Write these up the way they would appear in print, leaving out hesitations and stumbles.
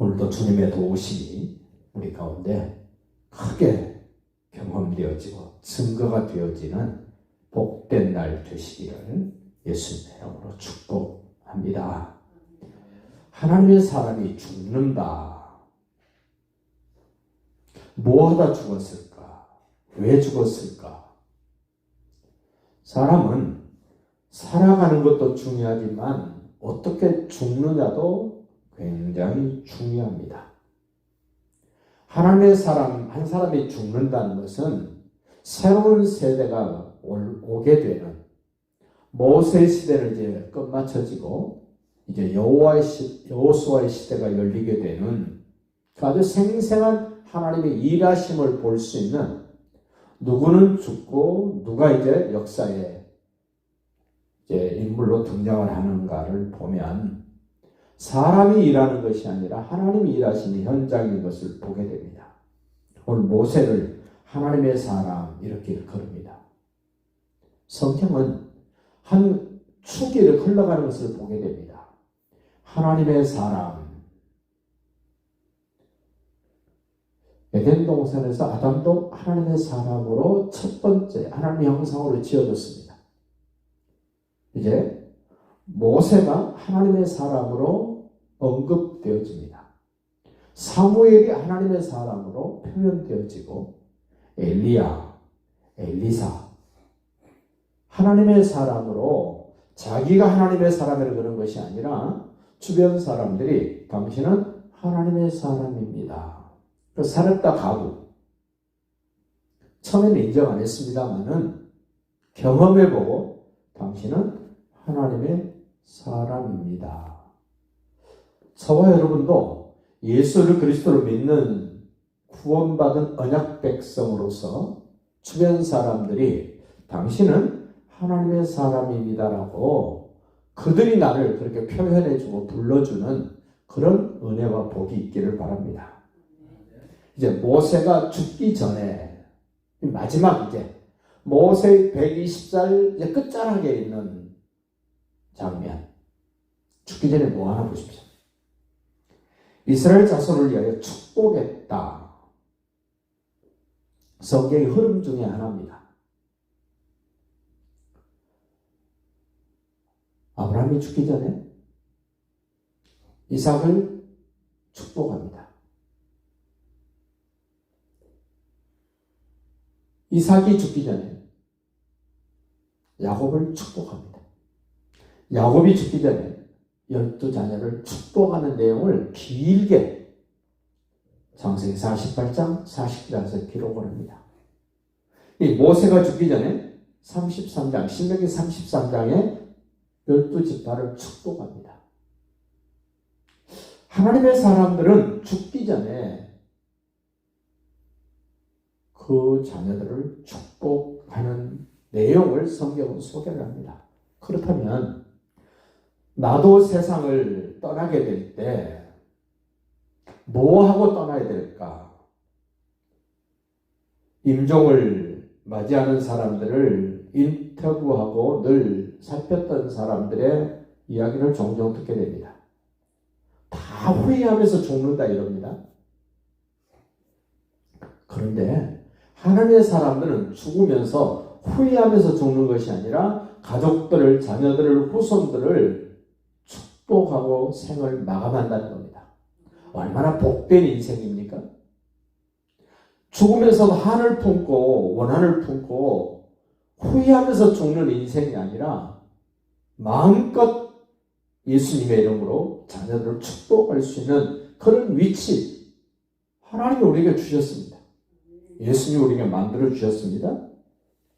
오늘도 주님의 도우심이 우리 가운데 크게 경험되어지고 증거가 되어지는 복된 날 되시기를 예수님의 이름으로 축복합니다. 하나님의 사람이 죽는다. 뭐 하다 죽었을까? 왜 죽었을까? 사람은 살아가는 것도 중요하지만 어떻게 죽느냐도 굉장히 중요합니다. 하나님의 사람, 한 사람이 죽는다는 것은 새로운 세대가 오게 되는 모세 시대를 이제 끝마쳐지고 이제 여호수아의 시대가 열리게 되는 아주 생생한 하나님의 일하심을 볼 수 있는, 누구는 죽고 누가 이제 역사에 이제 인물로 등장을 하는가를 보면 사람이 일하는 것이 아니라 하나님이 일하시는 현장인 것을 보게 됩니다. 오늘 모세를 하나님의 사람 이렇게 거릅니다. 성경은 한 추기를 흘러가는 것을 보게 됩니다. 하나님의 사람. 에덴 동산에서 아담도 하나님의 사람으로 첫 번째 하나님의 형상으로 지어졌습니다. 이제 모세가 하나님의 사람으로 언급되어집니다. 사무엘이 하나님의 사람으로 표현되어지고 엘리야, 엘리사, 하나님의 사람으로 자기가 하나님의 사람이라고 그런 것이 아니라 주변 사람들이 당신은 하나님의 사람입니다. 살았다 가고 처음에는 인정 안 했습니다만은 경험해보고 당신은 하나님의 사람입니다. 저와 여러분도 예수를 그리스도로 믿는 구원받은 언약 백성으로서 주변 사람들이 당신은 하나님의 사람입니다라고 그들이 나를 그렇게 표현해주고 불러주는 그런 은혜와 복이 있기를 바랍니다. 이제 모세가 죽기 전에 마지막 이제 모세의 120살 이제 끝자락에 있는 장면, 죽기 전에 뭐 하나 보십시오. 이스라엘 자손을 위하여 축복했다. 성경의 흐름 중에 하나입니다. 아브라함이 죽기 전에 이삭을 축복합니다. 이삭이 죽기 전에 야곱을 축복합니다. 야곱이 죽기 전에 12자녀를 축복하는 내용을 길게 창세기 48장, 49장에서 기록을 합니다. 이 모세가 죽기 전에 33장, 신명기 33장에 12지파를 축복합니다. 하나님의 사람들은 죽기 전에 그 자녀들을 축복하는 내용을 성경은 소개를 합니다. 그렇다면 나도 세상을 떠나게 될 때 뭐 하고 떠나야 될까? 임종을 맞이하는 사람들을 인터뷰하고 늘 살폈던 사람들의 이야기를 종종 듣게 됩니다. 다 후회하면서 죽는다 이럽니다. 그런데 하나님의 사람들은 죽으면서 후회하면서 죽는 것이 아니라 가족들을, 자녀들을, 후손들을 축복하고 생을 마감한다는 겁니다. 얼마나 복된 인생입니까? 죽으면서도 한을 품고 원한을 품고 후회하면서 죽는 인생이 아니라 마음껏 예수님의 이름으로 자녀들을 축복할 수 있는 그런 위치, 하나님이 우리에게 주셨습니다. 예수님이 우리에게 만들어 주셨습니다.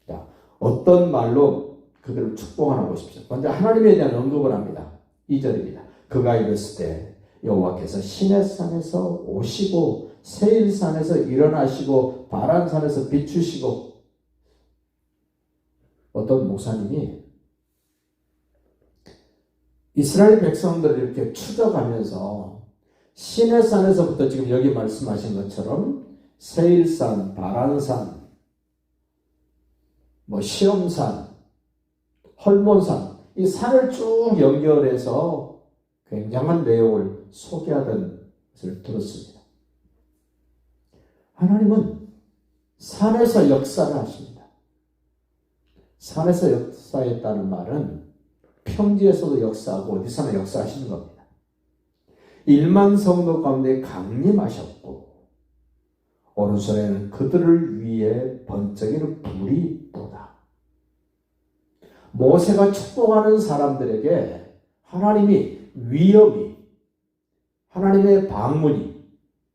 자, 어떤 말로 그들을 축복하나 보십시오. 먼저 하나님에 대한 언급을 합니다. 2절입니다. 그가 이랬을 때 여호와께서 시내산에서 오시고 세일산에서 일어나시고 바란산에서 비추시고, 어떤 목사님이 이스라엘 백성들을 이렇게 추적하면서 시내산에서부터 지금 여기 말씀하신 것처럼 세일산, 바란산, 시험산, 헐몬산, 이 산을 쭉 연결해서 굉장한 내용을 소개하던 것을 들었습니다. 하나님은 산에서 역사를 하십니다. 산에서 역사했다는 말은 평지에서도 역사하고 어디서나 역사하시는 겁니다. 1만 성도 가운데 강림하셨고 오른손에는 그들을 위해 번쩍이는 불이 보다. 모세가 축복하는 사람들에게 하나님이 위엄이, 하나님의 방문이,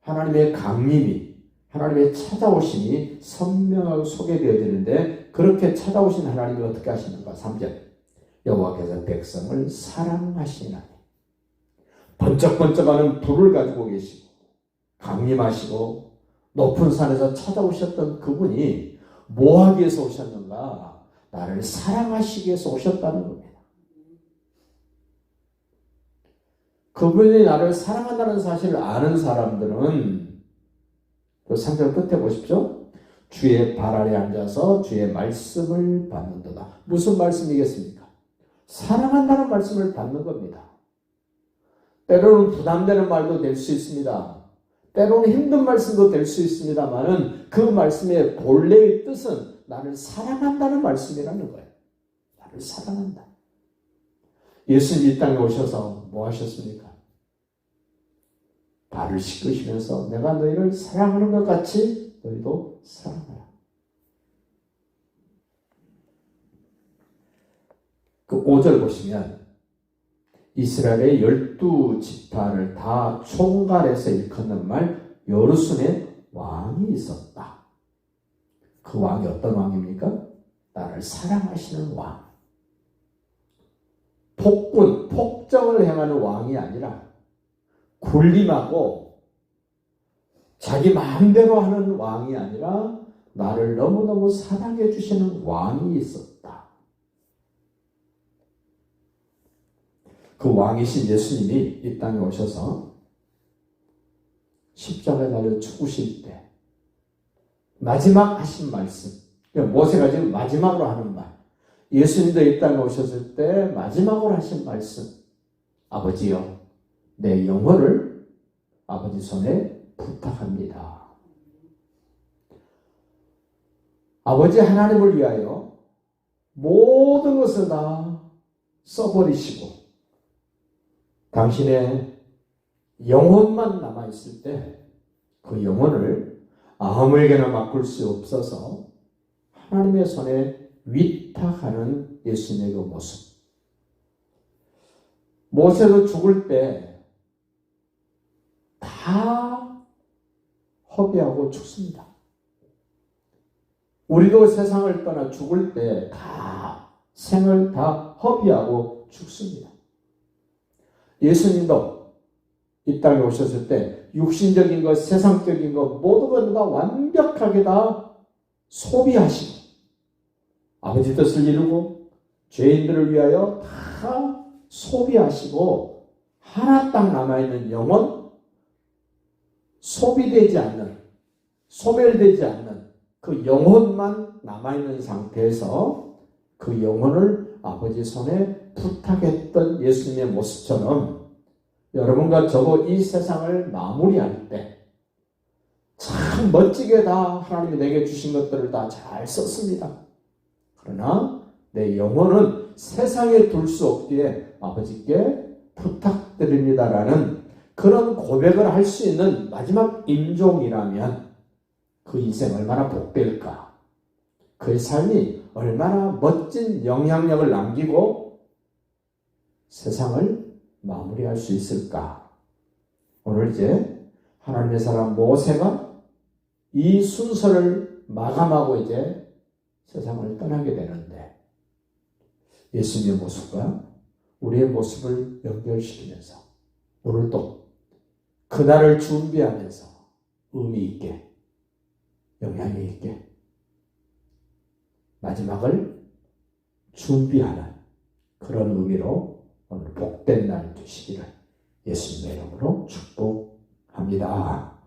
하나님의 강림이, 하나님의 찾아오심이 선명하게 소개되어지는데 그렇게 찾아오신 하나님이 어떻게 하시는가? 3절 여호와께서 백성을 사랑하시나니 번쩍번쩍하는 불을 가지고 계시고 강림하시고 높은 산에서 찾아오셨던 그분이 뭐 하기 위해서 오셨는가? 나를 사랑하시기 위해서 오셨다는 겁니다. 그분이 나를 사랑한다는 사실을 아는 사람들은 그 3절 끝에 보십시오. 주의 발 아래 앉아서 주의 말씀을 받는도다. 무슨 말씀이겠습니까? 사랑한다는 말씀을 받는 겁니다. 때로는 부담되는 말도 될 수 있습니다. 때로는 힘든 말씀도 될 수 있습니다만 그 말씀의 본래의 뜻은 나를 사랑한다는 말씀이라는 거예요. 나를 사랑한다. 예수님 이 땅에 오셔서 뭐 하셨습니까? 발을 씻으시면서 내가 너희를 사랑하는 것 같이 너희도 사랑하라. 그 5절 보시면 이스라엘의 12지파를 다 총괄해서 일컫는 말 여루순에 왕이 있었다. 그 왕이 어떤 왕입니까? 나를 사랑하시는 왕. 폭군, 폭정을 행하는 왕이 아니라 군림하고 자기 마음대로 하는 왕이 아니라 나를 너무너무 사랑해 주시는 왕이 있었다. 그 왕이신 예수님이 이 땅에 오셔서 십자가에 달려 죽으실 때 마지막 하신 말씀, 모세가 지금 마지막으로 하는 말, 예수님도 이 땅에 오셨을 때 마지막으로 하신 말씀, 아버지여 내 영혼을 아버지 손에 부탁합니다. 아버지 하나님을 위하여 모든 것을 다 써버리시고 당신의 영혼만 남아있을 때 그 영혼을 아무에게나 맡길 수 없어서 하나님의 손에 위탁하는 예수님의 그 모습. 모세도 죽을 때 다 허비하고 죽습니다. 우리도 세상을 떠나 죽을 때 다 생을 다 허비하고 죽습니다. 예수님도 이 땅에 오셨을 때 육신적인 것, 세상적인 것 모든 것 다 완벽하게 다 소비하시고 아버지 뜻을 이루고 죄인들을 위하여 다 소비하시고 하나 딱 남아있는 영혼, 소비되지 않는, 소멸되지 않는 그 영혼만 남아있는 상태에서 그 영혼을 아버지 손에 부탁했던 예수님의 모습처럼 여러분과 저도 이 세상을 마무리할 때 참 멋지게 다 하나님이 내게 주신 것들을 다 잘 썼습니다. 그러나 내 영혼은 세상에 둘 수 없기에 아버지께 부탁드립니다라는 그런 고백을 할 수 있는 마지막 임종이라면 그 인생 얼마나 복될까? 그의 삶이 얼마나 멋진 영향력을 남기고 세상을 마무리할 수 있을까? 오늘 이제 하나님의 사람 모세가 이 순서를 마감하고 이제 세상을 떠나게 되는데 예수님의 모습과 우리의 모습을 연결시키면서 오늘도 그날을 준비하면서 의미 있게 영향이 있게 마지막을 준비하는 그런 의미로 오늘 복된 날 되시기를 예수님의 이름으로 축복합니다.